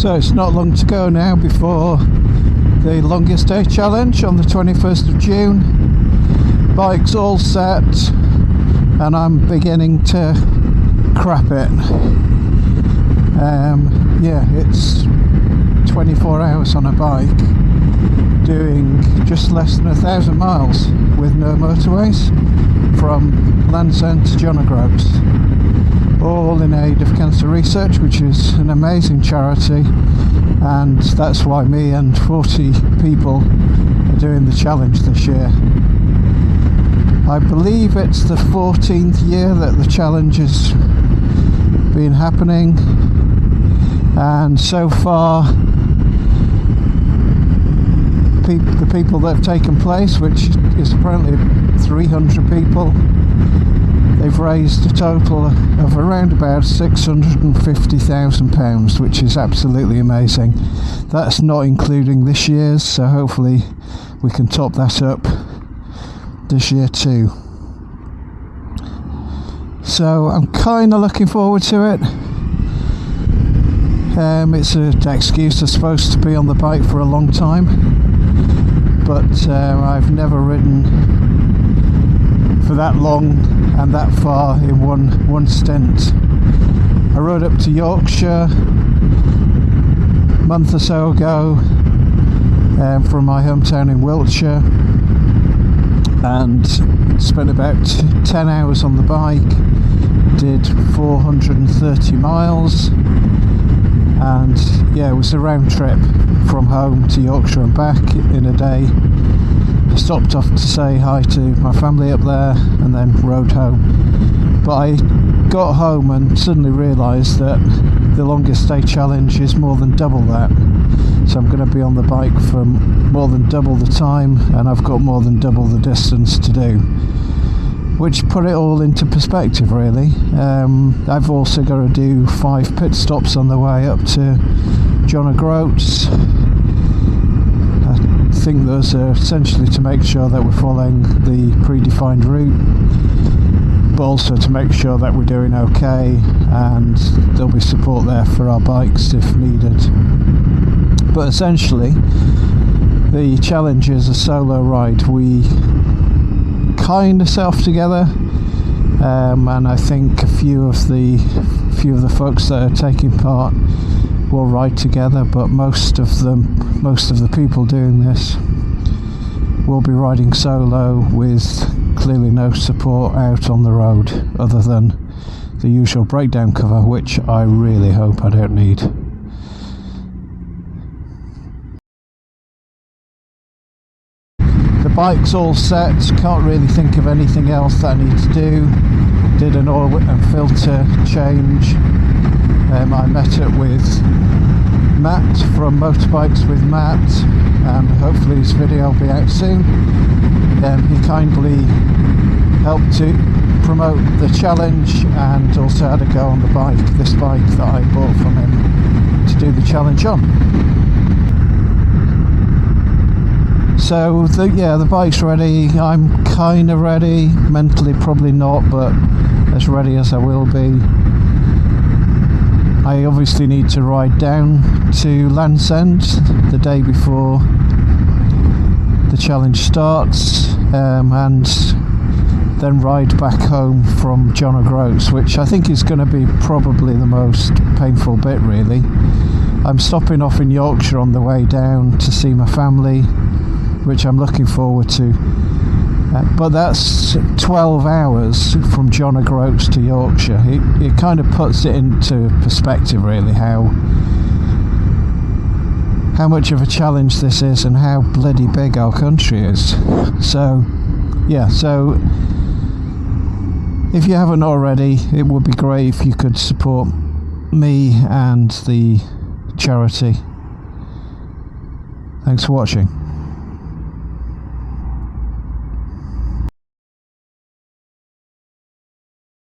So it's not long to go now before the longest day challenge on the 21st of June. Bike's all set and I'm beginning to crap it. Yeah, it's 24 hours on a bike doing just less than 1,000 miles with no motorways from Land's End to John O'Groats, all in aid of cancer research, which is an amazing charity, and that's why me and 40 people are doing the challenge this year. I believe it's the 14th year that the challenge has been happening, and so far the people that have taken place, which is apparently 300 people, they've raised a total of around about £650,000, which is absolutely amazing. That's not including this year's, so hopefully we can top that up this year too. So I'm kind of looking forward to it. It's an excuse, I suppose, to be on the bike for a long time, but I've never ridden for that long and that far in one stint. I rode up to Yorkshire a month or so ago from my hometown in Wiltshire, and spent about 10 hours on the bike, did 430 miles, and yeah, it was a round trip from home to Yorkshire and back in a day. I stopped off to say hi to my family up there and then rode home. But I got home and suddenly realised that the longest day challenge is more than double that. So I'm going to be on the bike for more than double the time, and I've got more than double the distance to do. Which put it all into perspective, really. I've also got to do 5 pit stops on the way up to John O'Groats. I think those are essentially to make sure that we're following the predefined route, but also to make sure that we're doing okay, and there'll be support there for our bikes if needed. But essentially, the challenge is a solo ride. We kind of set off together, and I think a few of the folks that are taking part will ride together, but most of the people doing this will be riding solo with clearly no support out on the road other than the usual breakdown cover, which I really hope I don't need. The bike's all set, can't really think of anything else that I need to do. Did an oil and filter change. I met up with Matt from Motorbikes with Matt, and hopefully this video will be out soon. He kindly helped to promote the challenge and also had a go on the bike, this bike that I bought from him to do the challenge on. So the bike's ready. I'm kind of ready, mentally probably not, but as ready as I will be. I obviously need to ride down to Land's End the day before the challenge starts, and then ride back home from John O'Groats, which I think is going to be probably the most painful bit, really. I'm stopping off in Yorkshire on the way down to see my family, which I'm looking forward to. But that's 12 hours from John O'Groats to Yorkshire. It kind of puts it into perspective, really, how much of a challenge this is and how bloody big our country is. So if you haven't already, it would be great if you could support me and the charity. Thanks for watching.